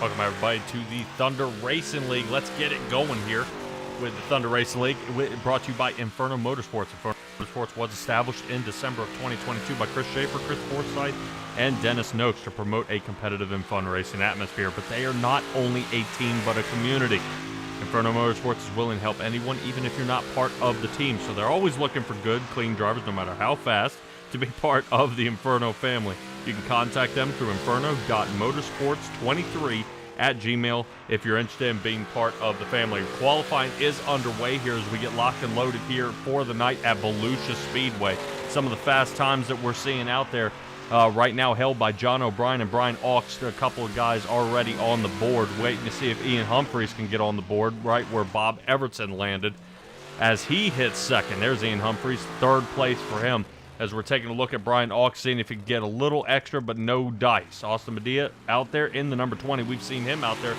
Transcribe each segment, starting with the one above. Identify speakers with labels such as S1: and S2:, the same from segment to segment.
S1: Welcome everybody to the Thunder Racing League. Let's get it going here with the Thunder Racing League, brought to you by Inferno Motorsports. Inferno Motorsports was established in December of 2022 by Chris Schaefer, Chris Forsythe, and Dennis Noakes to promote a competitive and fun racing atmosphere. But they are not only a team, but a community. Inferno Motorsports is willing to help anyone, even if you're not part of the team. So they're always looking for good, clean drivers, no matter how fast, to be part of the Inferno family. You can contact them through inferno.motorsports23@gmail if you're interested in being part of the family. Qualifying is underway here as we get locked and loaded here for the night at Volusia Speedway. Some of the fast times that we're seeing out there right now held by John O'Brien and Brian Auks. A couple of guys already on the board, waiting to see if Ian Humphreys can get on the board, right where Bob Evertson landed as he hits second. There's Ian Humphreys, third place for him. As we're taking a look at Brian Auks, seeing if he can get a little extra, but no dice. Austin Medea out there in the number 20. We've seen him out there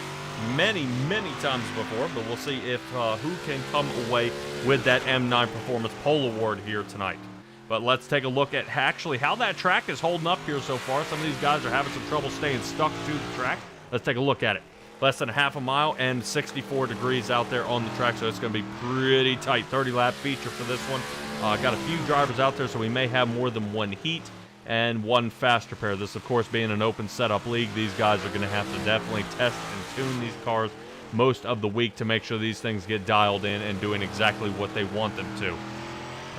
S1: many, many times before, but we'll see if who can come away with that M9 Performance Pole Award here tonight. But let's take a look at actually how that track is holding up here so far. Some of these guys are having some trouble staying stuck to the track. Let's take a look at it. Less than a half a mile and 64 degrees out there on the track, so it's going to be pretty tight. 30-lap feature for this one. Got a few drivers out there, so we may have more than one heat and one faster pair. This, of course, being an open setup league, these guys are going to have to definitely test and tune these cars most of the week to make sure these things get dialed in and doing exactly what they want them to.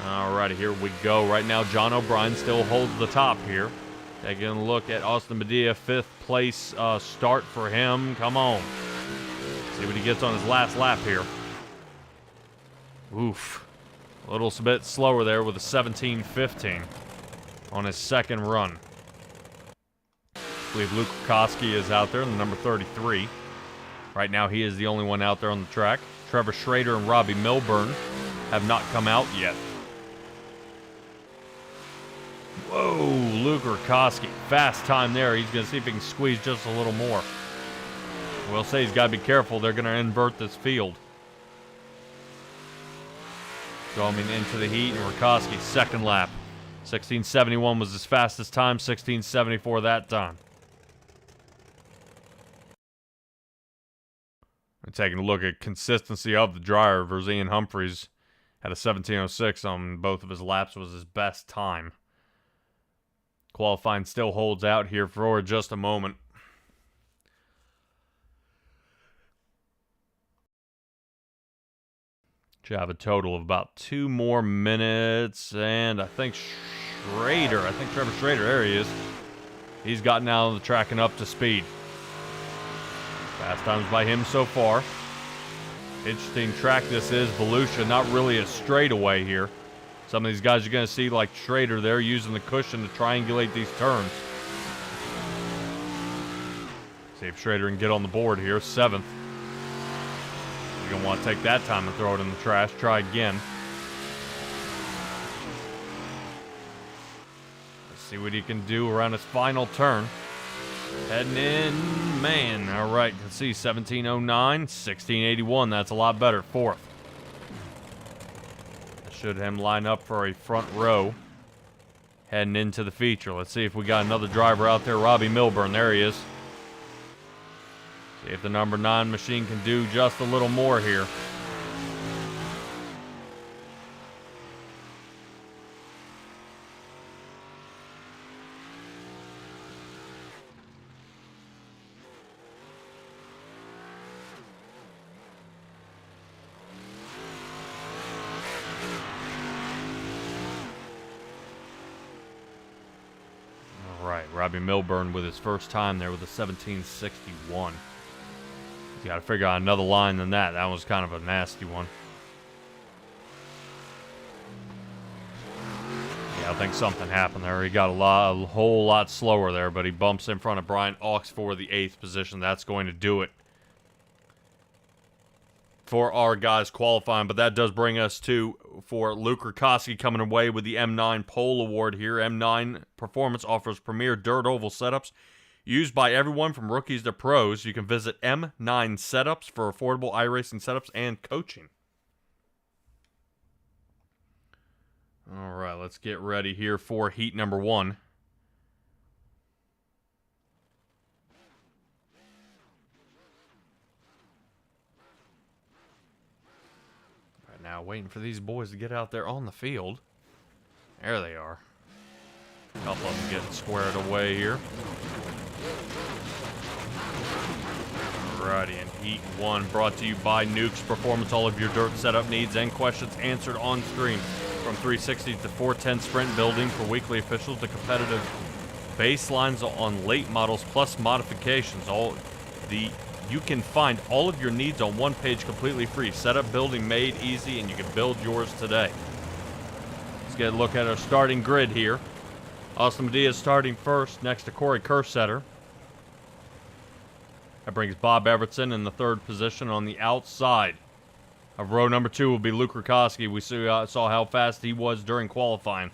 S1: Alrighty, here we go. Right now, John O'Brien still holds the top here. Taking a look at Austin Medea, 5th place start for him. Come on. See what he gets on his last lap here. Oof. A little bit slower there with a 17:15 on his second run. I believe Luke Koski is out there in the number 33. Right now, he is the only one out there on the track. Trevor Schrader and Robbie Milburn have not come out yet. Whoa, Luke Koski. Fast time there. He's going to see if he can squeeze just a little more. We'll say he's got to be careful. They're going to invert this field. Going into the heat, and Rakoski's second lap. 16:71 was his fastest time, 16:74 that time. And taking a look at consistency of the drivers, Ian Humphreys had a 17:06 on both of his laps, was his best time. Qualifying still holds out here for just a moment. Should have a total of about 2 more minutes, and I think Trevor Schrader, there he is. He's gotten out on the track and up to speed. Fast times by him so far. Interesting track this is, Volusia, not really a straightaway here. Some of these guys you're going to see, like Schrader there, using the cushion to triangulate these turns. See if Schrader can get on the board here, 7th. You're going to want to take that time and throw it in the trash. Try again. See what he can do around his final turn. Heading in, man. All right, let's see, 1709, 1681. That's a lot better. Fourth. That should him line up for a front row. Heading into the feature. Let's see if we got another driver out there. Robbie Milburn. There he is. See if the number 9 machine can do just a little more here. Robbie Milburn with his first time there with a 1761. You got to figure out another line than that. That was kind of a nasty one. Yeah, I think something happened there. He got a whole lot slower there, but he bumps in front of Brian Ox for the 8th position. That's going to do it for our guys qualifying, but that does bring us to, for Luke Rikoski coming away with the M9 Pole Award here. M9 Performance offers premier dirt oval setups used by everyone from rookies to pros. You can visit M9 Setups for affordable iRacing setups and coaching. All right, let's get ready here for heat number 1. Now waiting for these boys to get out there on the field. There they are. A couple of them getting squared away here. Alrighty, and Heat 1 brought to you by Nukes Performance. All of your dirt setup needs and questions answered on stream. From 360 to 410 sprint building for weekly officials to competitive baselines on late models plus modifications. You can find all of your needs on one page completely free. Setup building made easy, and you can build yours today. Let's get a look at our starting grid here. Austin Medea starting first next to Corey Kersetter. That brings Bob Evertson in the 3rd position. On the outside of row number 2 will be Luke Rikoski. We saw how fast he was during qualifying.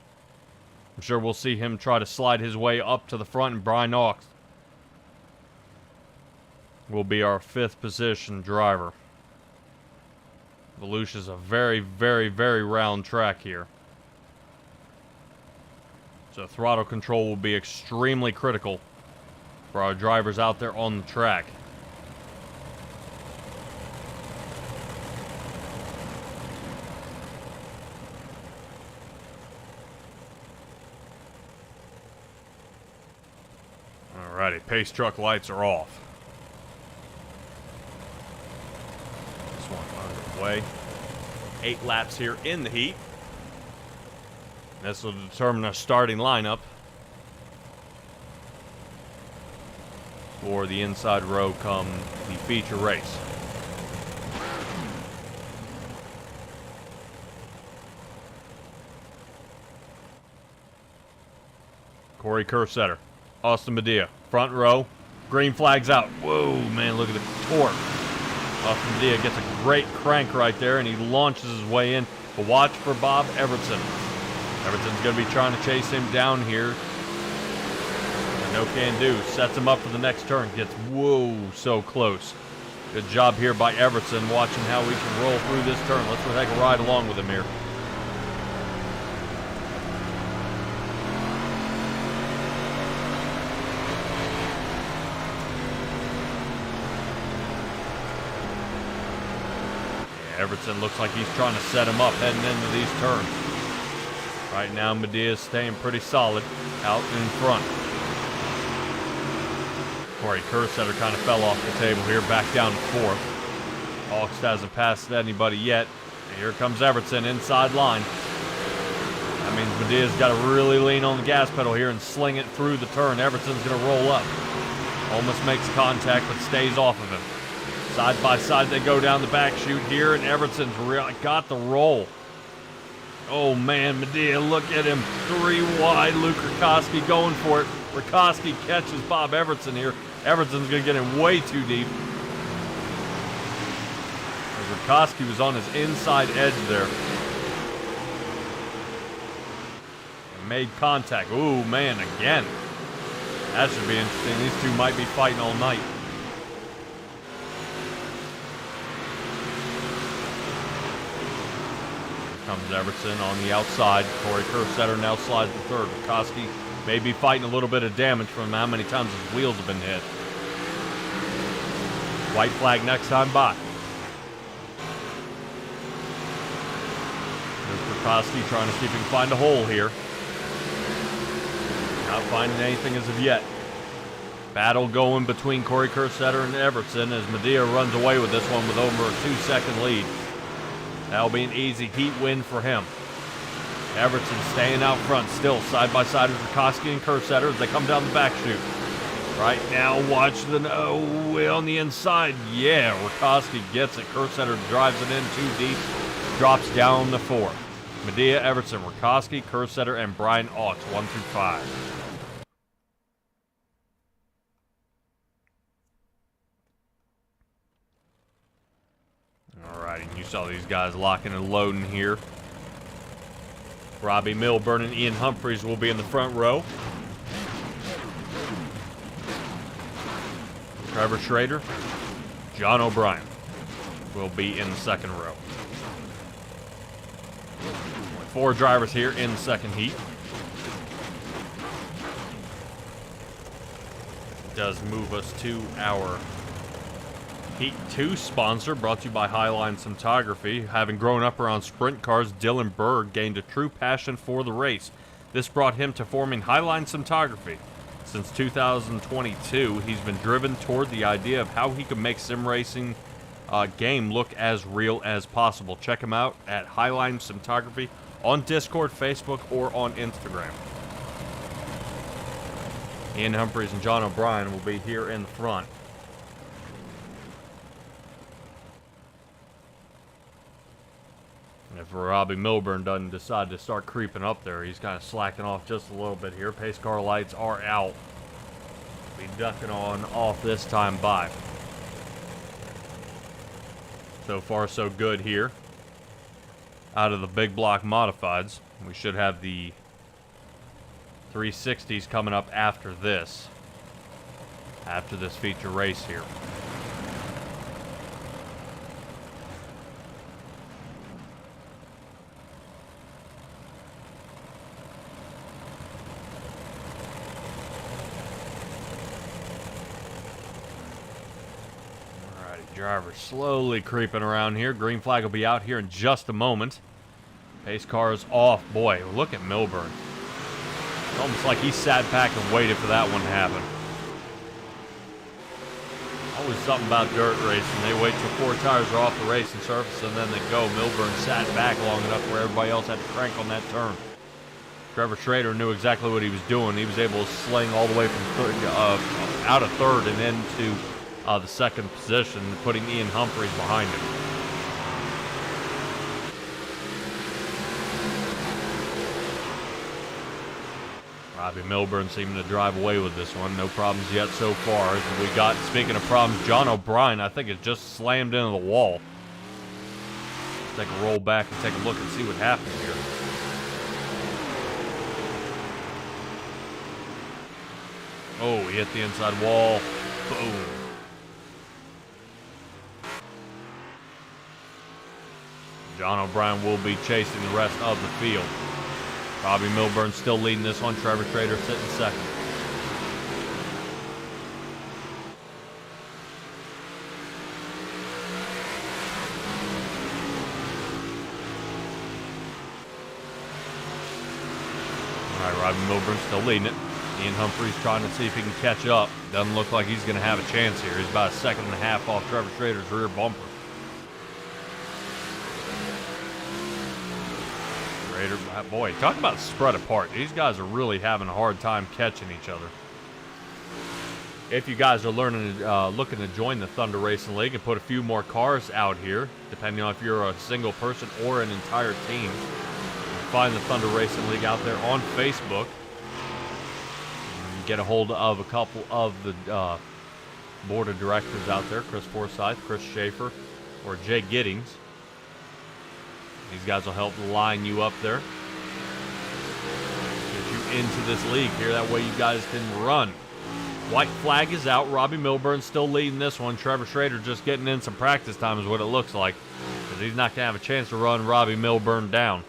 S1: I'm sure we'll see him try to slide his way up to the front, and Brian Ox will be our 5th position driver. Volusia's a very, very, very round track here. So throttle control will be extremely critical for our drivers out there on the track. Alrighty, pace truck lights are off. Way. 8 laps here in the heat. This will determine our starting lineup for the inside row come the feature race. Corey Kersetter, Austin Medea, front row, green flags out. Whoa, man, look at the torque. Austin Medea gets a great crank right there, and he launches his way in. But watch for Bob Evertson. Evertson's going to be trying to chase him down here. And no can do. Sets him up for the next turn. Gets, whoa, so close. Good job here by Evertson, watching how we can roll through this turn. Let's take a ride along with him here. Evertson looks like he's trying to set him up heading into these turns. Right now, Medea's staying pretty solid out in front. Corey Kersetter kind of fell off the table here, back down to 4th. Hawks hasn't passed anybody yet. And here comes Evertson inside line. That means Medea's got to really lean on the gas pedal here and sling it through the turn. Evertson's going to roll up. Almost makes contact, but stays off of him. Side by side, they go down the back chute here, and Evertson's got the roll. Oh, man, Medea, look at him. 3 wide. Luke Rikoski going for it. Rikoski catches Bob Evertson here. Evertson's going to get him way too deep. As Rikoski was on his inside edge there. made contact. Ooh, man, again. That should be interesting. These two might be fighting all night. Here comes Everson on the outside. Corey Kersetter now slides to third. Koski may be fighting a little bit of damage from how many times his wheels have been hit. White flag next time by. There's Koski trying to see if he can find a hole here. Not finding anything as of yet. Battle going between Corey Kersetter and Everson as Medea runs away with this one with over a 2-second lead. That'll be an easy heat win for him. Everson staying out front, still side by side with Koski and Kersetter as they come down the back chute. Right now, watch the on the inside. Yeah, Rakoski gets it. Kersetter drives it in too deep, drops down the 4. Medea, Everson, Rakoski, Kersetter, and Brian Ott, 1 through 5. All right, and you saw these guys locking and loading here. Robbie Milburn and Ian Humphreys will be in the front row. Trevor Schrader, John O'Brien will be in the second row. 4 drivers here in the second heat. Does move us to our Heat 2 sponsor, brought to you by Highline Cinematography. Having grown up around sprint cars, Dylan Berg gained a true passion for the race. This brought him to forming Highline Cinematography. Since 2022, he's been driven toward the idea of how he can make sim racing game look as real as possible. Check him out at Highline Cinematography on Discord, Facebook, or on Instagram. Ian Humphreys and John O'Brien will be here in the front. And if Robbie Milburn doesn't decide to start creeping up there, he's kind of slacking off just a little bit here. Pace car lights are out. Be ducking on off this time by. So far, so good here. Out of the big block modifieds, we should have the 360s coming up after this. After this feature race here. Driver slowly creeping around here. Green flag will be out here in just a moment. Pace car is off. Boy, look at Milburn. It's almost like he sat back and waited for that one to happen. Always something about dirt racing. They wait till 4 tires are off the racing surface and then they go. Milburn sat back long enough where everybody else had to crank on that turn. Trevor Schrader knew exactly what he was doing. He was able to sling all the way from out of third and into the second position, putting Ian Humphreys behind him. Robbie Milburn seeming to drive away with this one. No problems yet so far. We got, speaking of problems, John O'Brien, I think, has just slammed into the wall. Let's take a roll back and take a look and see what happened here. Oh, he hit the inside wall. Boom. John O'Brien will be chasing the rest of the field. Robbie Milburn still leading this one. Trevor Schrader sitting second. All right, Robbie Milburn still leading it. Ian Humphreys trying to see if he can catch up. Doesn't look like he's going to have a chance here. He's about a second and a half off Trevor Schrader's rear bumper. Boy, talk about spread apart. These guys are really having a hard time catching each other. If you guys are looking to join the Thunder Racing League and put a few more cars out here, depending on if you're a single person or an entire team, find the Thunder Racing League out there on Facebook. Get a hold of a couple of the board of directors out there, Chris Forsyth, Chris Schaefer, or Jay Giddings. These guys will help line you up there. Get into this league here. That way you guys can run. White flag is out. Robbie Milburn still leading this one. Trevor Schrader just getting in some practice time is what it looks like, because he's not going to have a chance to run Robbie Milburn down.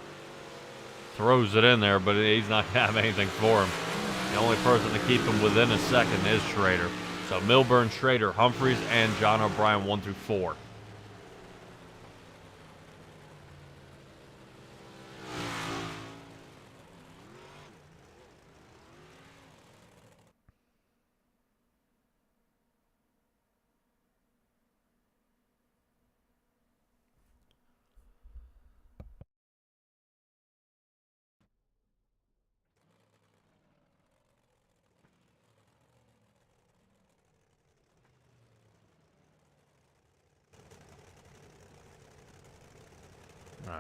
S1: Throws it in there, but he's not going to have anything for him. The only person to keep him within a second is Schrader. So Milburn, Schrader, Humphreys, and John O'Brien 1 through 4.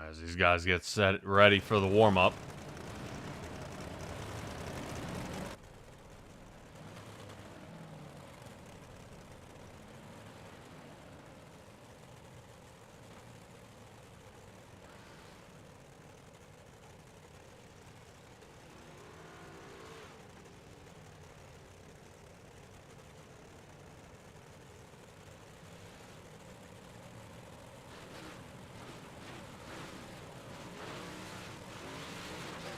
S1: As these guys get set ready for the warm-up.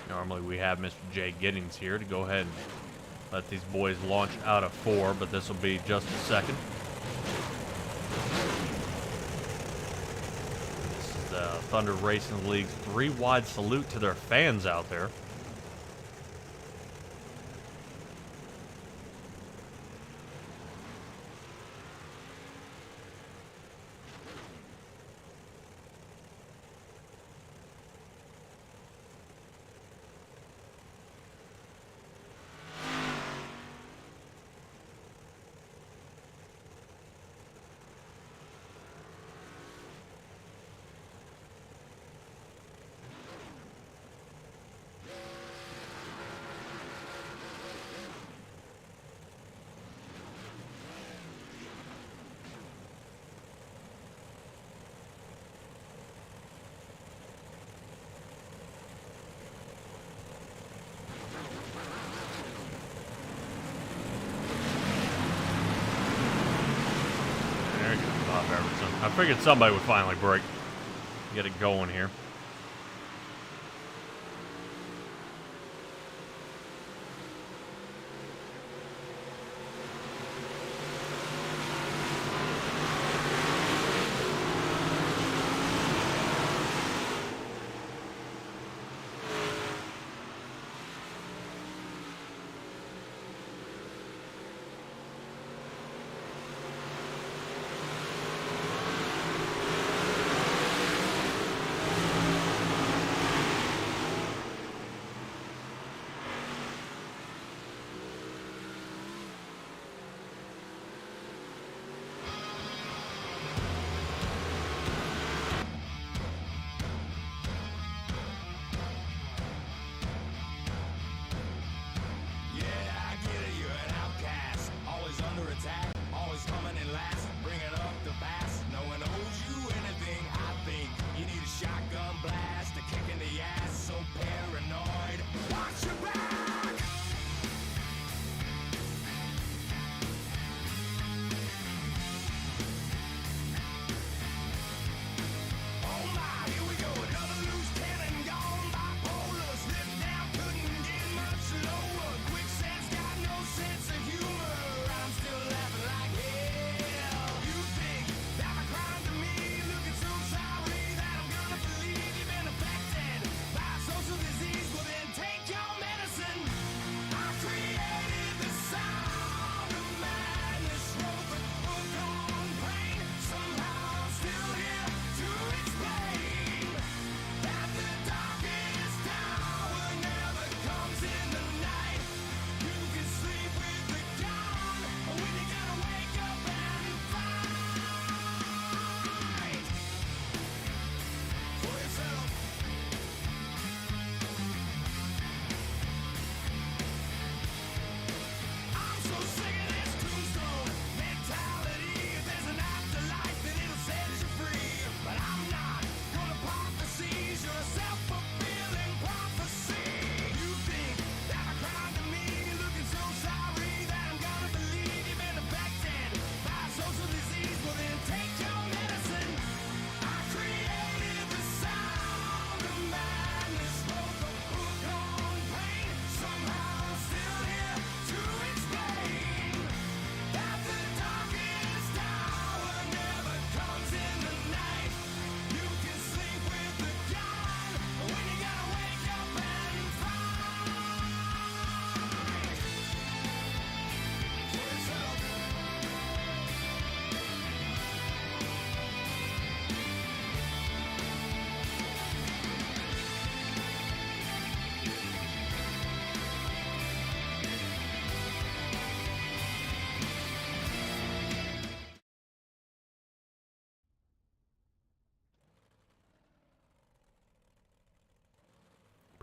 S1: Normally we have Mr. Jay Giddings here to go ahead and let these boys launch out of 4, but this will be just a second. This is the Thunder Racing League's 3-wide salute to their fans out there. I figured somebody would finally break. Get it going here.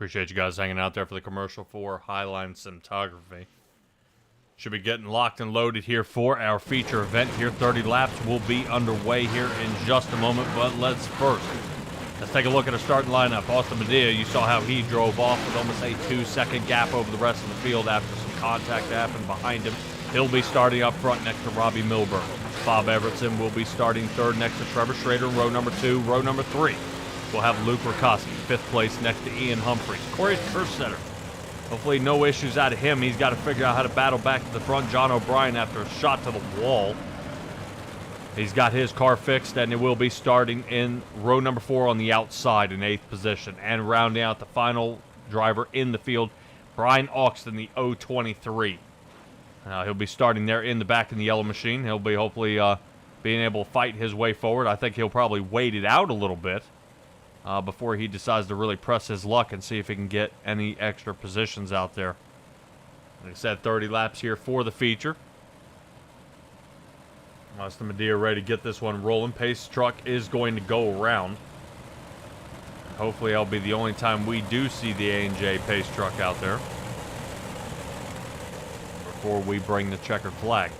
S1: Appreciate you guys hanging out there for the commercial for Highline Cinematography. Should be getting locked and loaded here for our feature event here. 30 laps will be underway here in just a moment, but let's take a look at our starting lineup. Austin Medea, you saw how he drove off with almost a 2-second gap over the rest of the field after some contact happened behind him. He'll be starting up front next to Robbie Milburn. Bob Evertson will be starting third next to Trevor Schrader in row number 2. Row number 3, we'll have Luke Rakoski, 5th place next to Ian Humphreys. Corey Kerstetter, hopefully no issues out of him. He's got to figure out how to battle back to the front. John O'Brien after a shot to the wall. He's got his car fixed, and it will be starting in row number 4 on the outside in 8th position. And rounding out the final driver in the field, Brian Auxton, the 023. He'll be starting there in the back in the yellow machine. He'll be hopefully being able to fight his way forward. I think he'll probably wait it out a little bit before he decides to really press his luck and see if he can get any extra positions out there. Like I said, 30 laps here for the feature. Austin Medea ready to get this one rolling. Pace truck is going to go around. Hopefully that'll be the only time we do see the A&J Pace truck out there before we bring the checkered flag.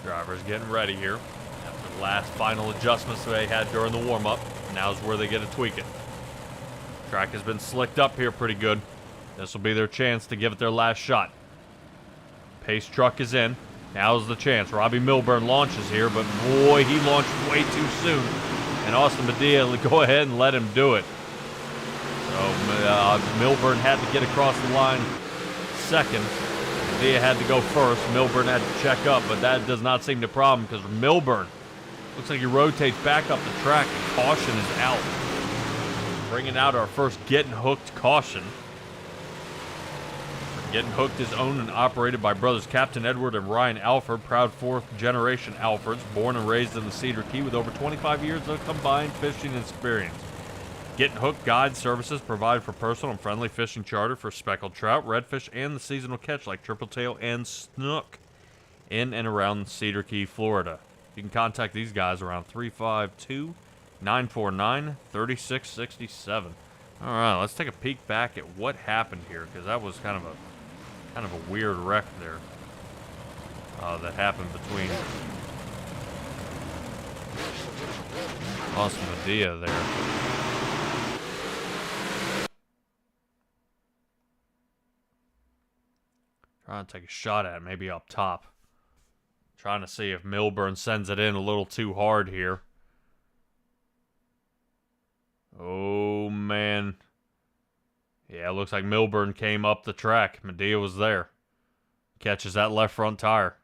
S1: Drivers getting ready here after the last final adjustments they had during the warm-up. Now's where they get to tweak it. Track has been slicked up here pretty good. This will be their chance to give it their last shot. Pace truck is in. Now's the chance. Robbie Milburn launches here, but boy, he launched way too soon. And Austin Medea, go ahead and let him do it. So Milburn had to get across the line second. Medea had to go first. Milburn had to check up, but that does not seem to problem because Milburn looks like he rotates back up the track and caution is out. Bringing out our first Getting Hooked caution. Getting Hooked is owned and operated by brothers Captain Edward and Ryan Alford, proud 4th-generation Alfords, born and raised in the Cedar Key with over 25 years of combined fishing experience. Getting Hooked guide services provide for personal and friendly fishing charter for speckled trout, redfish, and the seasonal catch like triple tail and snook in and around Cedar Key, Florida. You can contact these guys around 352-949-3667. All right, let's take a peek back at what happened here because that was kind of a weird wreck there that happened between Austin Medea there. Trying to take a shot at it, maybe up top. Trying to see if Milburn sends it in a little too hard here. Oh, man. Yeah, it looks like Milburn came up the track. Medea was there. Catches that left front tire.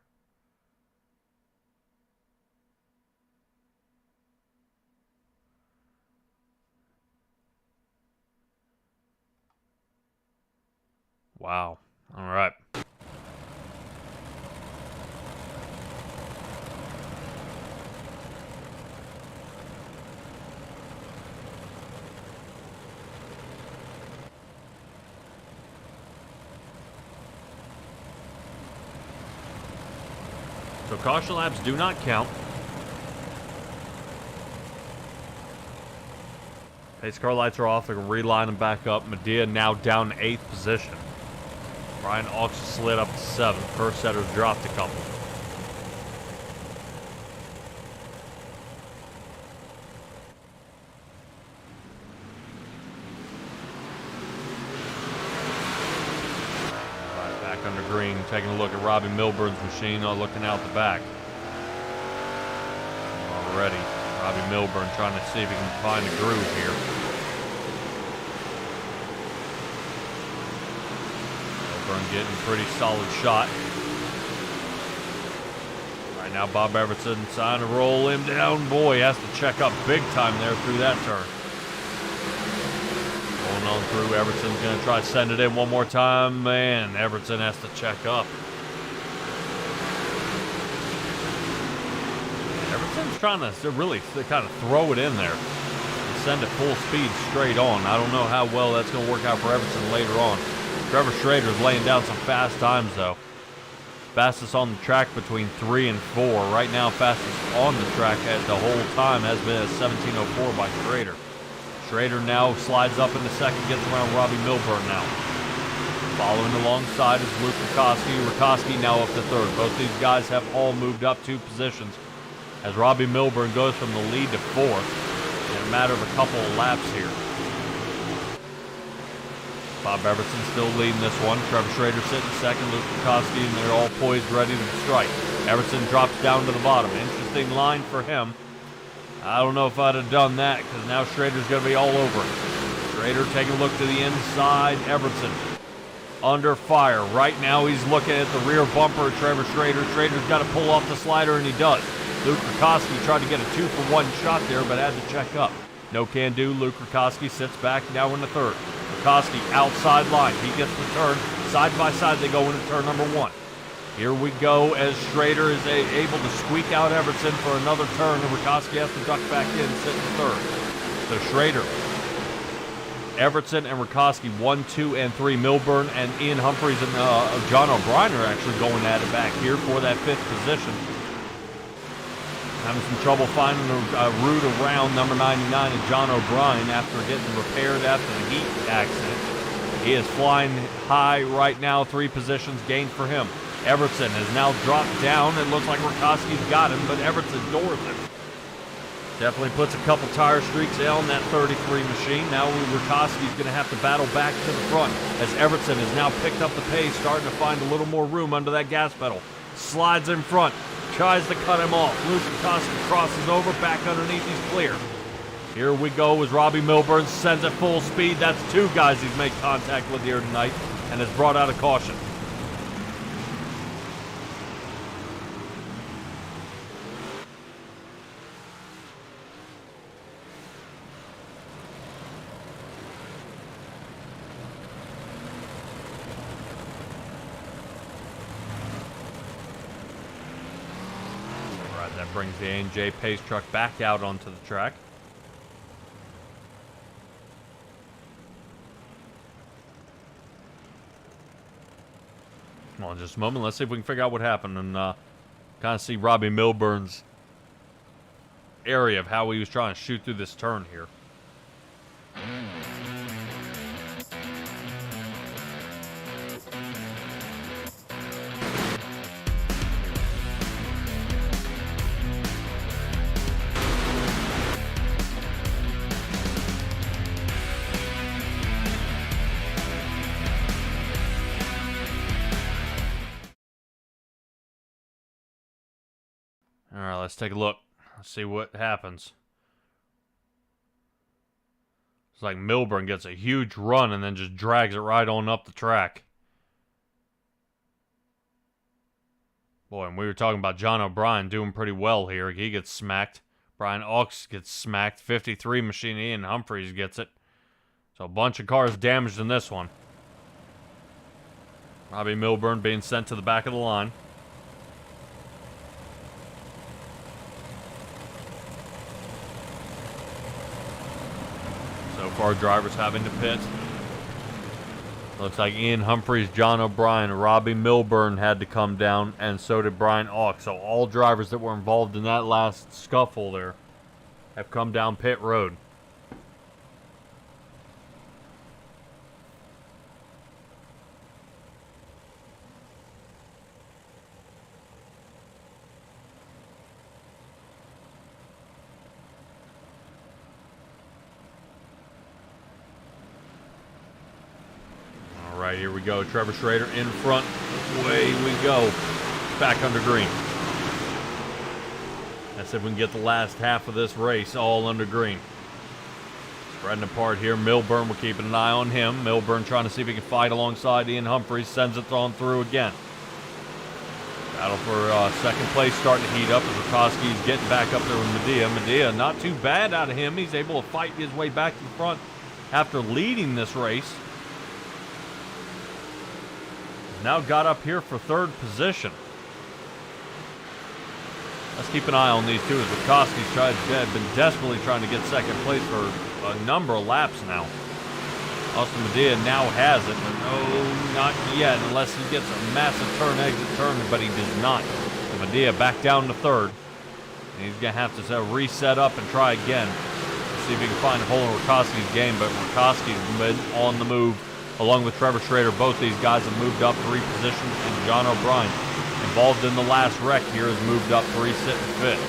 S1: Wow. All right. So caution laps do not count. Pace car lights are off. They're going to reline them back up. Medea now down to 8th position. Brian Auxton slid up to 7th. First setter's dropped a couple. Under green, taking a look at Robbie Milburn's machine, looking out the back. Already, Robbie Milburn trying to see if he can find a groove here. Milburn getting a pretty solid shot. Right now, Bob Evertson trying to roll him down. Boy, he has to check up big time there through that turn. Going on through, Everton's going to try to send it in one more time. Man, Everton has to check up. Everton's trying to really kind of throw it in there. send it full speed straight on. I don't know how well that's going to work out for Everson later on. Trevor Schrader's laying down some fast times, though. Fastest on the track between 3 and 4. Right now, fastest on the track at the whole time has been a 17:04 by Schrader. Schrader now slides up in the second, gets around Robbie Milburn now. Following alongside is Luke Rakoski. Rakoski now up to third. Both these guys have all moved up 2 positions as Robbie Milburn goes from the lead to 4th in a matter of a couple of laps here. Bob Everson still leading this one. Trevor Schrader sitting second, Luke Rakoski, and they're all poised ready to strike. Everson drops down to the bottom. Interesting line for him. I don't know if I'd have done that because now Schrader's going to be all over him. Schrader taking a look to the inside. Everson under fire. Right now he's looking at the rear bumper of Trevor Schrader. Schrader's got to pull off the slider, and he does. Luke Rakoski tried to get a 2-for-1 shot there, but had to check up. No can do. Luke Rakoski sits back now in the third. Rakoski outside line. He gets the turn. Side by side they go into turn number 1. Here we go as Schrader is able to squeak out Everson for another turn, and Rakoski has to duck back in, sit in third. So Schrader, Everson, and Rakoski 1, 2, and 3. Milburn and Ian Humphreys and John O'Brien are actually going at it back here for that 5th position. Having some trouble finding a route around number 99 and John O'Brien after getting repaired after the heat accident. He is flying high right now, 3 positions gained for him. Everson has now dropped down. It looks like Rakoski's got him, but Everson doors him. Definitely puts a couple tire streaks on that 33 machine. Now Rakoski's going to have to battle back to the front as Everson has now picked up the pace, starting to find a little more room under that gas pedal. Slides in front. Tries to cut him off. Luke Rakoski crosses over, back underneath, he's clear. Here we go as Robbie Milburn sends it full speed. That's 2 guys he's made contact with here tonight and has brought out a caution. That brings the A&J Pace truck back out onto the track. Come on, just a moment. Let's see if we can figure out what happened and kind of see Robbie Milburn's area of how he was trying to shoot through this turn here. All right, let's take a look. Let's see what happens. It's like Milburn gets a huge run and then just drags it right on up the track. Boy, and we were talking about John O'Brien doing pretty well here. He gets smacked. Brian Oaks gets smacked. 53 machine Ian Humphreys gets it. So a bunch of cars damaged in this one. Robbie Milburn being sent to the back of the line. So far, drivers having to pit. Looks like Ian Humphreys, John O'Brien, Robbie Milburn had to come down, and so did Brian Auk. So all drivers that were involved in that last scuffle there have come down pit road. All right, here we go. Trevor Schrader in front. Away we go. Back under green. That's if we can get the last half of this race all under green. Spreading apart here. Milburn, we're keeping an eye on him. Milburn trying to see if he can fight alongside Ian Humphreys. Sends it on through again. Battle for second place starting to heat up as Rakoski's getting back up there with Medea. Medea, not too bad out of him. He's able to fight his way back to the front after leading this race. Now got up here for third position. Let's keep an eye on these two as Rakoski's been desperately trying to get second place for a number of laps now. Austin Medea now has it, but no, not yet, unless he gets a massive exit turn, but he does not. So Medea back down to third. And he's going to have to reset up and try again. See if he can find a hole in Rikoski's game, but Rikoski's been on the move along with Trevor Schrader. Both these guys have moved up 3 positions, and John O'Brien, involved in the last wreck here, has moved up 3, sitting fifth.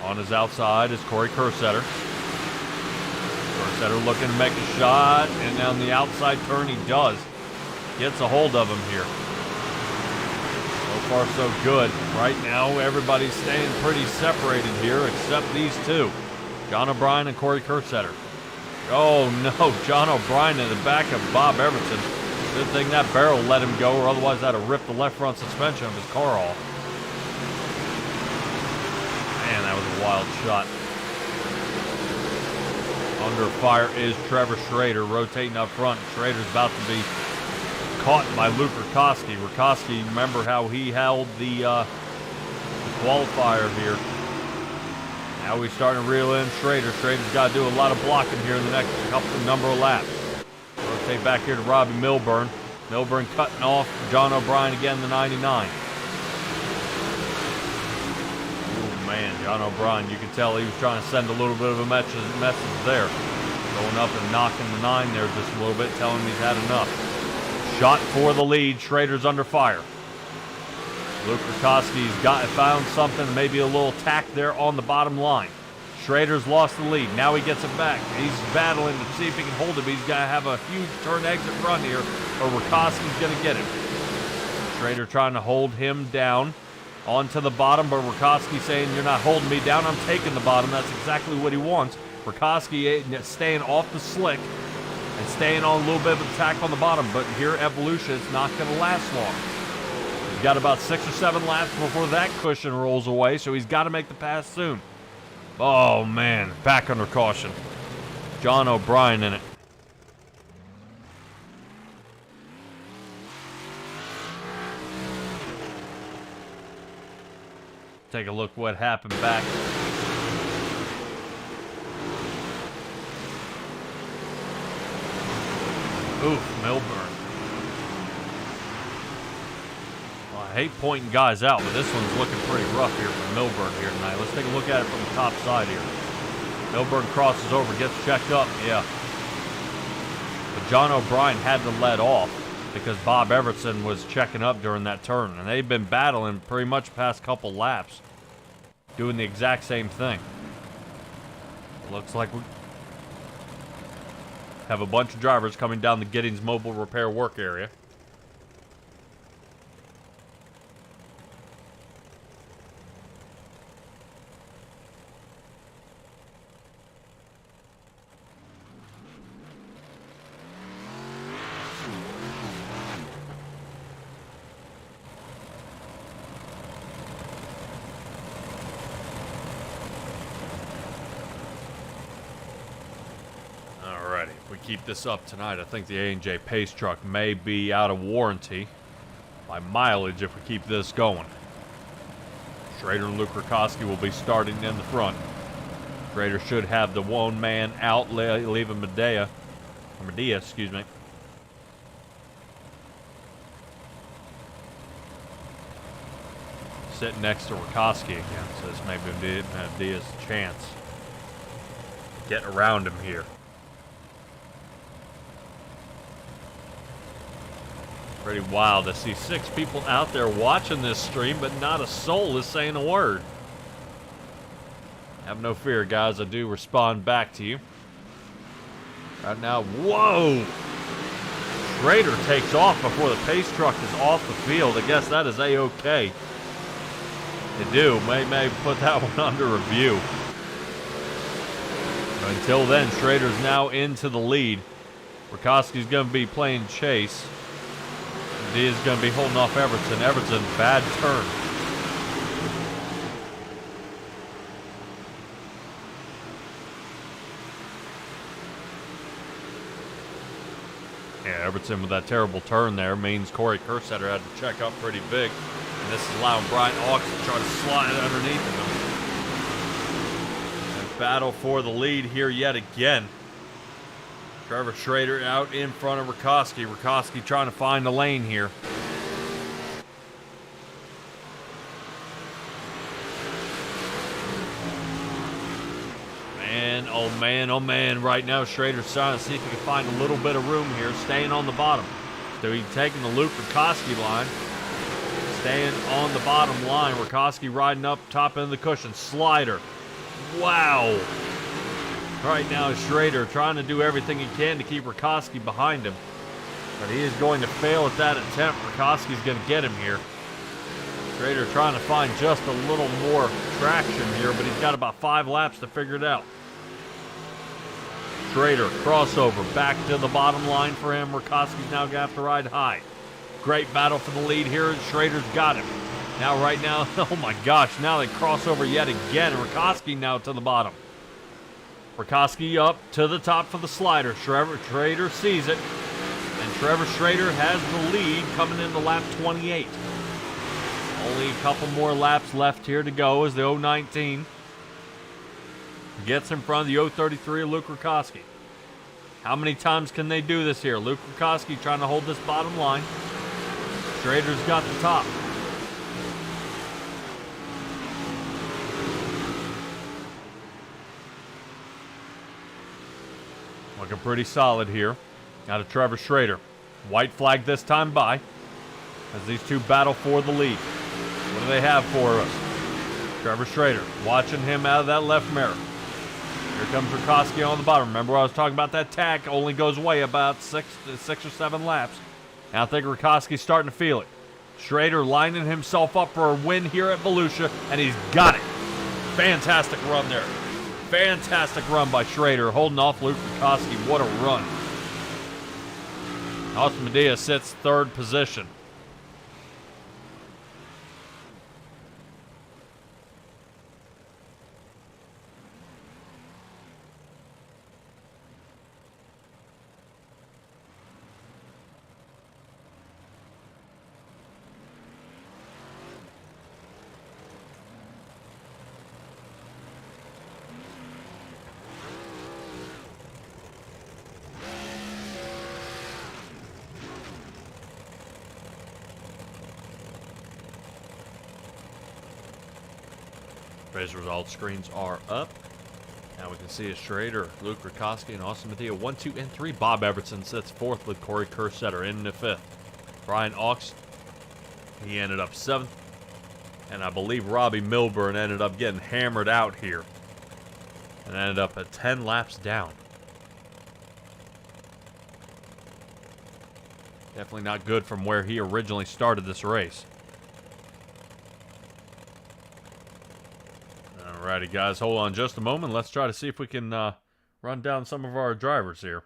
S1: On his outside is Corey Kersetter. Kersetter looking to make a shot, and on the outside turn he does. Gets a hold of him here. So far so good. Right now everybody's staying pretty separated here except these two. John O'Brien and Corey Kersetter. Oh no, John O'Brien in the back of Bob Everton. Good thing that barrel let him go, or otherwise that'd have ripped the left front suspension of his car off. Man, that was a wild shot. Under fire is Trevor Schrader rotating up front. Schrader's about to be caught by Luke Rikoski. Rikoski, remember how he held the qualifier here. Now we're starting to reel in Schrader. Schrader's got to do a lot of blocking here in the next number of laps. Rotate back here to Robbie Milburn. Milburn cutting off John O'Brien again, the 99. Man, John O'Brien, you can tell he was trying to send a little bit of a message there. Going up and knocking the 9 there just a little bit, telling him he's had enough. Shot for the lead. Schrader's under fire. Luke Rikoski's found something, maybe a little tack there on the bottom line. Schrader's lost the lead. Now he gets it back. He's battling to see if he can hold it. But he's got to have a huge turn exit run here, or Rikoski's going to get him. Schrader trying to hold him down onto the bottom, but Rikoski saying, "You're not holding me down, I'm taking the bottom." That's exactly what he wants. Rikoski staying off the slick and staying on a little bit of attack on the bottom, but here at Volusia, it's not going to last long. He's got about 6 or 7 laps before that cushion rolls away, so he's got to make the pass soon. Oh man, back under caution. John O'Brien in it. Take a look what happened back. Oof, Milburn. Well, I hate pointing guys out, but this one's looking pretty rough here for Milburn here tonight. Let's take a look at it from the top side here. Milburn crosses over, gets checked up, yeah. But John O'Brien had to let off because Bob Everton was checking up during that turn, and they've been battling pretty much the past couple laps, doing the exact same thing. Looks like we have a bunch of drivers coming down the Giddings Mobile Repair Work area. If we keep this up tonight, I think the A&J Pace truck may be out of warranty by mileage if we keep this going. Schrader and Luke Rikoski will be starting in the front. Schrader should have the one man out, leaving Medea, excuse me. Sitting next to Rikoski again, so this may be Medea's chance to get around him here. Pretty wild to see 6 people out there watching this stream, but not a soul is saying a word. Have no fear, guys. I do respond back to you. Right now, whoa! Schrader takes off before the pace truck is off the field. I guess that is A-OK. They do. May put that one under review. But until then, Schrader's now into the lead. Rikoski's going to be playing chase. He is going to be holding off Everton. Everton, bad turn. Yeah, Everton with that terrible turn there means Corey Kersetter had to check up pretty big. And this is allowing Brian Hawks to try to slide underneath of him. And battle for the lead here yet again. Trevor Schrader out in front of Rakoski. Rakoski trying to find the lane here. Man, oh man, oh man. Right now, Schrader's trying to see if he can find a little bit of room here, staying on the bottom. So he's taking the Luke Rakoski line. Staying on the bottom line. Rakoski riding up top end of the cushion. Slider. Wow. Right now, Schrader trying to do everything he can to keep Rakoski behind him. But he is going to fail at that attempt. Rakoski's going to get him here. Schrader trying to find just a little more traction here, but he's got about 5 laps to figure it out. Schrader, crossover, back to the bottom line for him. Rakoski's now going to have to ride high. Great battle for the lead here, and Schrader's got him. Now, right now, oh my gosh, now they cross over yet again. Rakoski now to the bottom. Rakoski up to the top for the slider. Trevor Schrader sees it, and Trevor Schrader has the lead coming into lap 28. Only a couple more laps left here to go as the 019 gets in front of the 033 of Luke Rakoski. How many times can they do this here? Luke Rakoski trying to hold this bottom line. Schrader's got the top. Looking pretty solid here out of Trevor Schrader. White flag this time by as these two battle for the lead. What do they have for us? Trevor Schrader watching him out of that left mirror. Here comes Rakoski on the bottom. Remember I was talking about that tach only goes away about 6 or 7 laps. Now I think Rakoski's starting to feel it. Schrader lining himself up for a win here at Volusia, and he's got it. Fantastic run there. Fantastic run by Schrader, holding off Luke Rakoski. What a run. Austin Medea sits 3rd position. Race results screens are up. Now we can see a Schrader, Luke Rakoski, and Austin Medea 1, 2, and 3. Bob Everson sits 4th with Corey Kersetter in the 5th. Brian Auks, he ended up 7th. And I believe Robbie Milburn ended up getting hammered out here and ended up at 10 laps down. Definitely not good from where he originally started this race. Alrighty, guys, hold on just a moment. Let's try to see if we can run down some of our drivers here.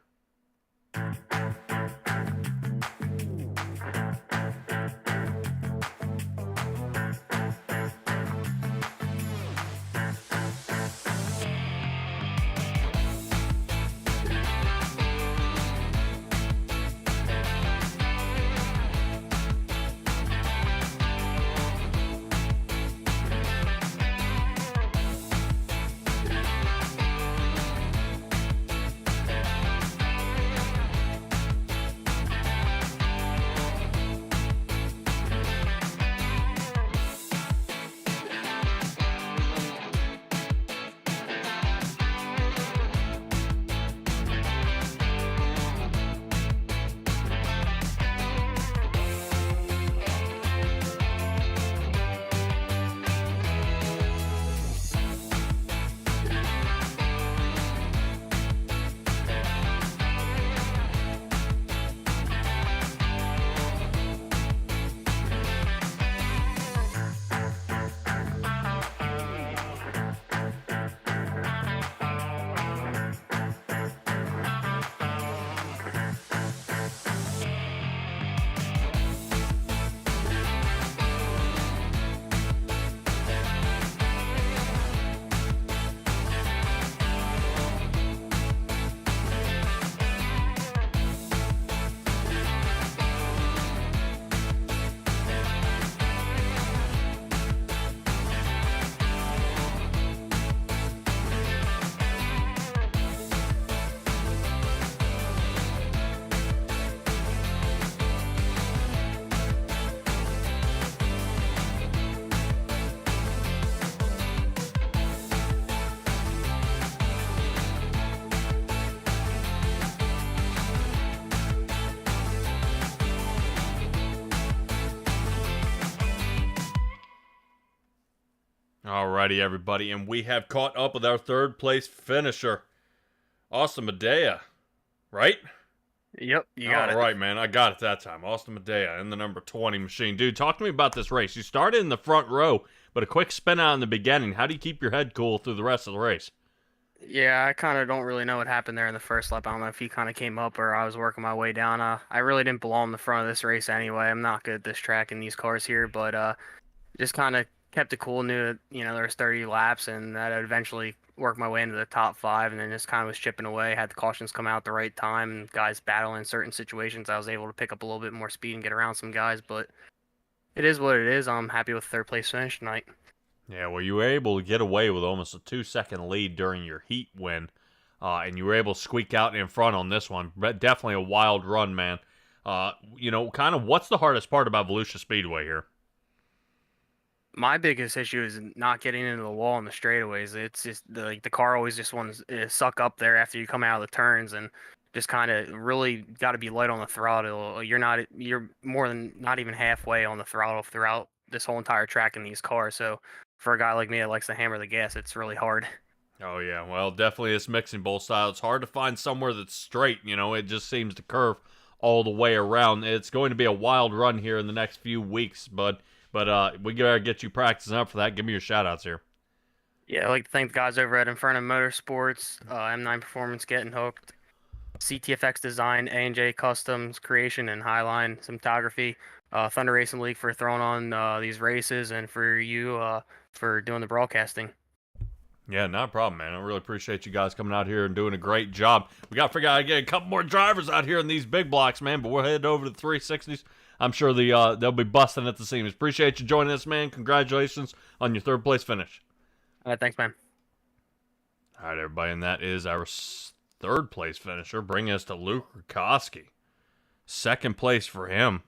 S1: Alrighty, everybody, and we have caught up with our third place finisher, Austin Medea, right?
S2: Yep, you got
S1: All
S2: it.
S1: right, man, I got it that time. Austin Medea in the number 20 machine. Dude, talk to me about this race. You started in the front row, but a quick spin out in the beginning. How do you keep your head cool through the rest of the race?
S2: Yeah, I kind of don't really know what happened there in the first lap. I don't know if he kind of came up or I was working my way down. I really didn't belong in the front of this race anyway. I'm not good at this track and these cars here, but just kind of kept it cool. Knew that there was 30 laps and that I'd eventually work my way into the top five, and then just kind of was chipping away. Had the cautions come out at the right time, and guys battling in certain situations. I was able to pick up a little bit more speed and get around some guys, but it is what it is. I'm happy with third place finish tonight.
S1: Yeah, well, you were able to get away with almost a 2 second lead during your heat win, and you were able to squeak out in front on this one. But definitely a wild run, man. Kind of what's the hardest part about Volusia Speedway here?
S2: My biggest issue is not getting into the wall in the straightaways. It's just the car always just wants to suck up there after you come out of the turns, and just kind of really got to be light on the throttle. You're more than not even halfway on the throttle throughout this whole entire track in these cars. So for a guy like me that likes to hammer the gas, it's really hard.
S1: Oh yeah, well, definitely this mixing bowl style. It's hard to find somewhere that's straight. It just seems to curve all the way around. It's going to be a wild run here in the next few weeks, but we gotta get you practicing up for that. Give me your shout outs here.
S2: Yeah, I'd like to thank the guys over at Inferno Motorsports, M9 Performance Getting Hooked, CTFX Design, A&J Customs, Creation, and Highline Cinematography. Thunder Racing League for throwing on these races, and for you for doing the broadcasting.
S1: Yeah, not a problem, man. I really appreciate you guys coming out here and doing a great job. We got to figure out how to get a couple more drivers out here in these big blocks, man. But we're headed over to the 360s. I'm sure they'll be busting at the seams. Appreciate you joining us, man. Congratulations on your third place finish.
S2: Thanks, man.
S1: All right, everybody, and that is our third place finisher, bringing us to Luke Rukoski. Second place for him.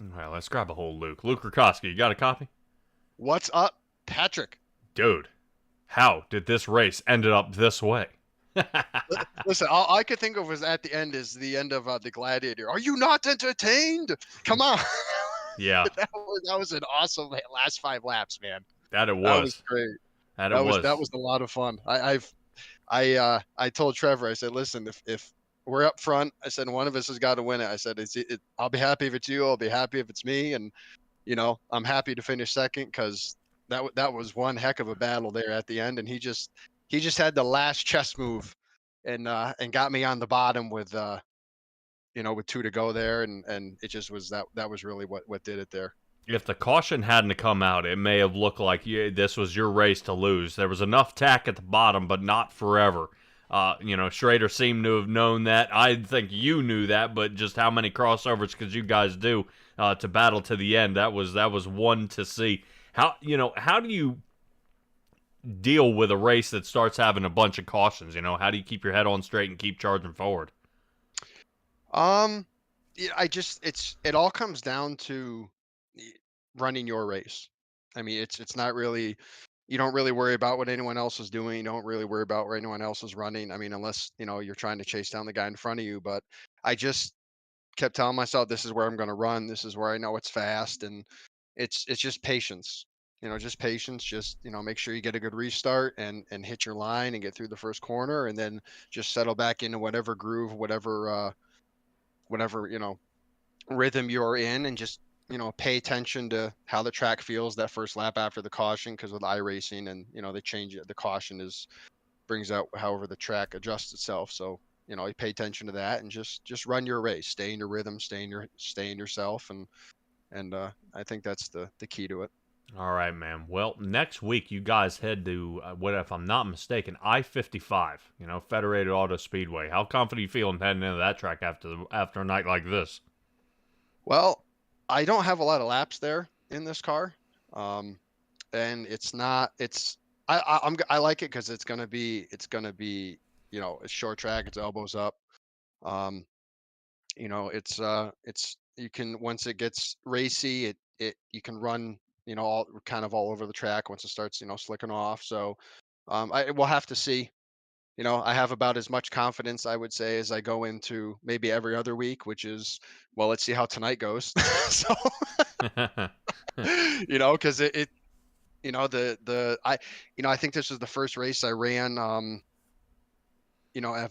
S1: All right, let's grab a whole Luke. Luke Rukoski, you got a copy?
S3: What's up, Patrick?
S1: Dude, how did this race ended up this way?
S3: Listen, all I could think of was at the end is the end of the Gladiator. Are you not entertained? Come on.
S1: Yeah,
S3: That was an awesome last 5 laps, man.
S1: that it
S3: That was
S1: was.
S3: great.
S1: That it
S3: That was
S1: was.
S3: a lot of fun. I told Trevor, I said, listen, if we're up front, I said one of us has got to win it. I said I'll be happy if it's you. I'll be happy if it's me, and I'm happy to finish second because that was one heck of a battle there at the end, and he just had the last chess move and got me on the bottom with 2 to go there, and it just was that was really what did it there.
S1: If the caution hadn't come out, it may have looked like this was your race to lose. There was enough tack at the bottom, but not forever. Schrader seemed to have known that. I think you knew that, but just how many crossovers could you guys do to battle to the end? That was one to see. How do you deal with a race that starts having a bunch of cautions? How do you keep your head on straight and keep charging forward?
S3: Um, yeah, it all comes down to y- running your race. I mean, it's not really you don't really worry about what anyone else is doing. You don't really worry about where anyone else is running. I mean, unless you're trying to chase down the guy in front of you. But I just kept telling myself, this is where I'm going to run. This is where I know it's fast, and it's just patience. Just patience. Just make sure you get a good restart and hit your line and get through the first corner, and then just settle back into whatever groove, whatever rhythm you're in, and just pay attention to how the track feels that first lap after the caution, because with iRacing and they change it, the caution is brings out however the track adjusts itself. So you pay attention to that and just run your race, stay in your rhythm, stay in yourself, and I think that's the key to it.
S1: All right, man. Well, next week you guys head to what, if I'm not mistaken, I-55. Federated Auto Speedway. How confident you feeling heading into that track after a night like this?
S3: Well, I don't have a lot of laps there in this car, um, and I like it because it's gonna be a short track. It's elbows up. Um, it's you can once it gets racy, it you can run all over the track once it starts slicking off. So I we'll have to see. I have about as much confidence, I would say, as I go into maybe every other week, which is, well, let's see how tonight goes. So, because I think this was the first race I ran, at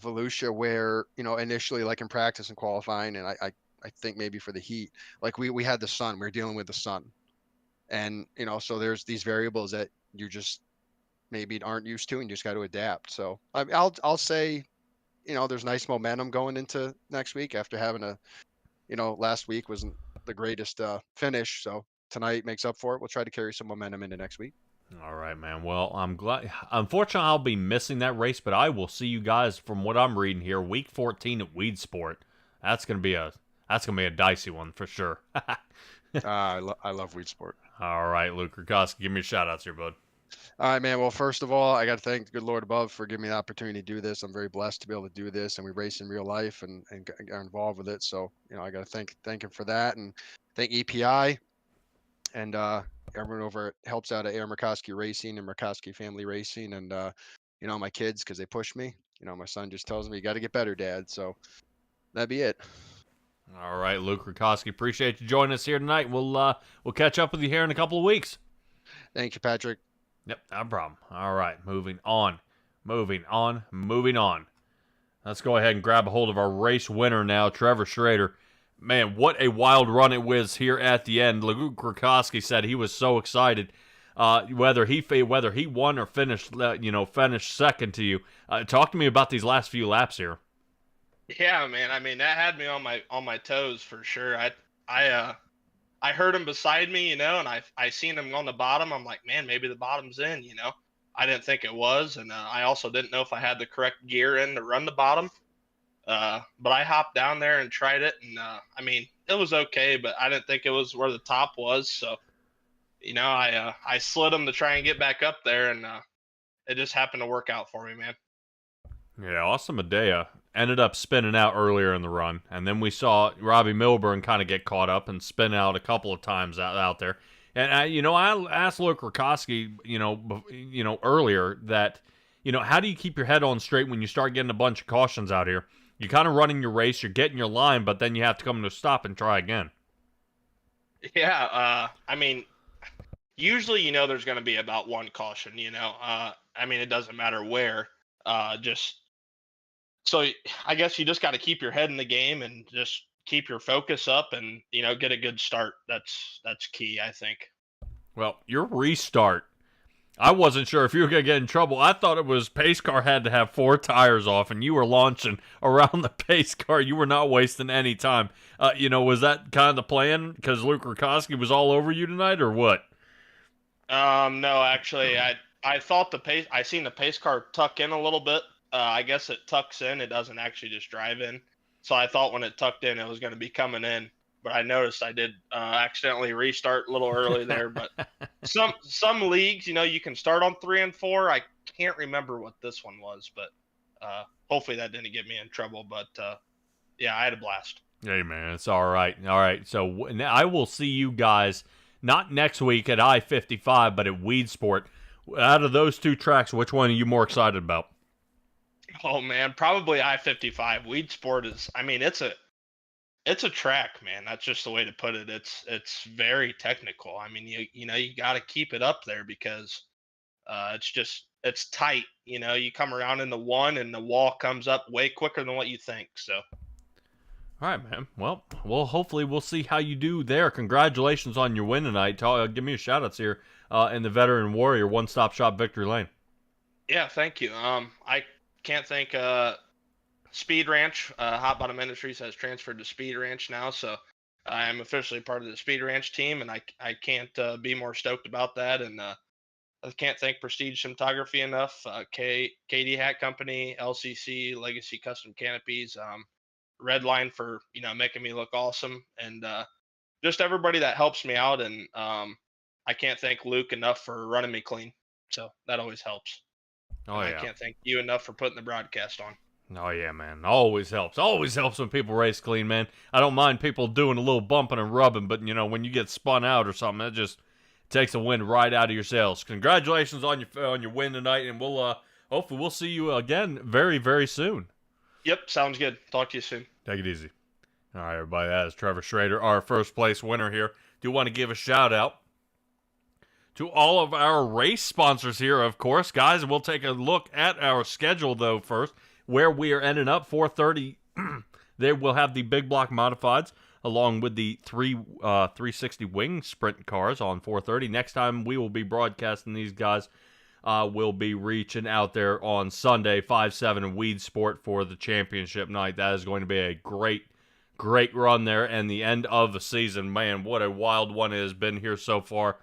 S3: Volusia where, initially like in practice and qualifying, and I think maybe for the heat, like we had the sun, we were dealing with the sun. And, so there's these variables that you just maybe aren't used to and you just got to adapt. So I'll say, there's nice momentum going into next week after having last week wasn't the greatest finish. So tonight makes up for it. We'll try to carry some momentum into next week.
S1: All right, man. Well, I'm glad. Unfortunately, I'll be missing that race, but I will see you guys from what I'm reading here. Week 14 at Weed Sport. That's gonna be a dicey one for sure.
S3: I love weed sport.
S1: All right, Luke Rukowski, give me a shout outs here, bud.
S3: All right, man. Well, first of all, I got to thank the good Lord above for giving me the opportunity to do this. I'm very blessed to be able to do this, and we race in real life and are involved with it. So, I got to thank him for that, and thank EPI and everyone over helps out at Air Murkowski Racing and Murkowski Family Racing, and my kids because they push me. My son just tells me you got to get better, Dad. So that'd be it.
S1: All right, Luke Rukowski, appreciate you joining us here tonight. We'll catch up with you here in a couple of weeks.
S3: Thank you, Patrick.
S1: Yep, no problem. All right, moving on. Let's go ahead and grab a hold of our race winner now, Trevor Schrader. Man, what a wild run it was here at the end. Luke Rukowski said he was so excited. Whether he won or finished second to you. Talk to me about these last few laps here.
S4: Yeah, man. I mean, that had me on my toes for sure. I heard him beside me, and I seen him on the bottom. I'm like, man, maybe the bottom's in. I didn't think it was, and I also didn't know if I had the correct gear in to run the bottom. But I hopped down there and tried it, and I mean, it was okay, but I didn't think it was where the top was. So, I slid him to try and get back up there, and it just happened to work out for me, man.
S1: Yeah, Austin Medea ended up spinning out earlier in the run, and then we saw Robbie Milburn kind of get caught up and spin out a couple of times out there. And I asked Luke Rukowski, earlier that, how do you keep your head on straight when you start getting a bunch of cautions out here? You're kind of running your race, you're getting your line, but then you have to come to a stop and try again.
S4: Yeah, I mean, usually, there's going to be about one caution, I mean, it doesn't matter where, so I guess you just got to keep your head in the game and just keep your focus up and, get a good start. That's key, I think.
S1: Well, your restart, I wasn't sure if you were going to get in trouble. I thought it was pace car had to have 4 tires off, and you were launching around the pace car. You were not wasting any time. Was that kind of the plan because Luke Rukowski was all over you tonight, or what?
S4: No, actually, I thought I seen the pace car tuck in a little bit. I guess it tucks in. It doesn't actually just drive in. So I thought when it tucked in, it was going to be coming in. But I noticed I did accidentally restart a little early there. But some leagues, you can start on 3 and 4. I can't remember what this one was, but hopefully that didn't get me in trouble. But yeah, I had a blast.
S1: Hey, man, it's all right. All right, so I will see you guys not next week at I-55, but at Weed Sport. Out of those 2 tracks, which one are you more excited about?
S4: Oh man, probably I-55. Weed Sport is, I mean, it's a track, man. That's just the way to put it. It's very technical. I mean, you got to keep it up there because it's tight. You come around in the 1 and the wall comes up way quicker than what you think. So.
S1: All right, man. Well, hopefully we'll see how you do there. Congratulations on your win tonight. Give me a shout outs here in the Veteran Warrior one-stop shop Victory Lane.
S4: Yeah, thank you. I can't thank Speed Ranch. Hot Bottom Industries has transferred to Speed Ranch now, so I am officially part of the Speed Ranch team, and I can't be more stoked about that. And I can't thank Prestige Cinematography enough. KD Hat Company, LCC, Legacy Custom Canopies, Redline for making me look awesome, and just everybody that helps me out. And I can't thank Luke enough for running me clean, so that always helps.
S1: Oh, yeah.
S4: I can't thank you enough for putting the broadcast on.
S1: Oh, yeah, man. Always helps. Always helps when people race clean, man. I don't mind people doing a little bumping and rubbing, but, when you get spun out or something, that just takes the wind right out of your sails. Congratulations on your win tonight, and we'll hopefully we'll see you again very, very soon.
S4: Yep, sounds good. Talk to you soon.
S1: Take it easy. All right, everybody, that is Trevor Schrader, our first place winner here. Do want to give a shout out to all of our race sponsors here, of course. Guys, we'll take a look at our schedule, though, first, where we are ending up. 4:30, they will have the big block modifieds, along with the 360 wing sprint cars on 4:30. Next time we will be broadcasting these guys, will be reaching out there on Sunday, 5-7 in Weed Sport for the championship night. That is going to be a great run there, and the end of the season. Man, what a wild one it has been here so far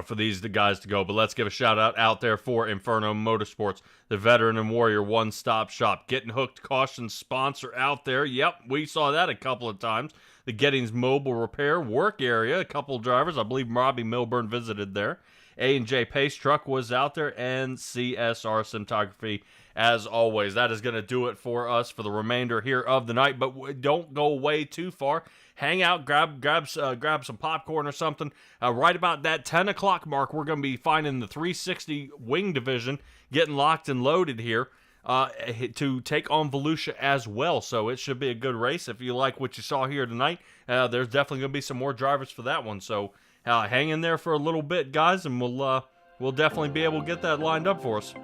S1: for the guys to go. But let's give a shout out there for Inferno Motorsports, the veteran and warrior one-stop shop. Getting Hooked Caution sponsor out there. Yep, we saw that a couple of times. The Gettings Mobile Repair work area, a couple of drivers. I believe Robbie Milburn visited there. A&J Pace Truck was out there, and CSR Cinematography, as always. That is going to do it for us for the remainder here of the night, but don't go away too far. Hang out, grab some popcorn or something. Right about that 10 o'clock mark, we're going to be finding the 360 wing division getting locked and loaded here to take on Volusia as well. So it should be a good race. If you like what you saw here tonight, there's definitely going to be some more drivers for that one. So hang in there for a little bit, guys, and we'll definitely be able to get that lined up for us.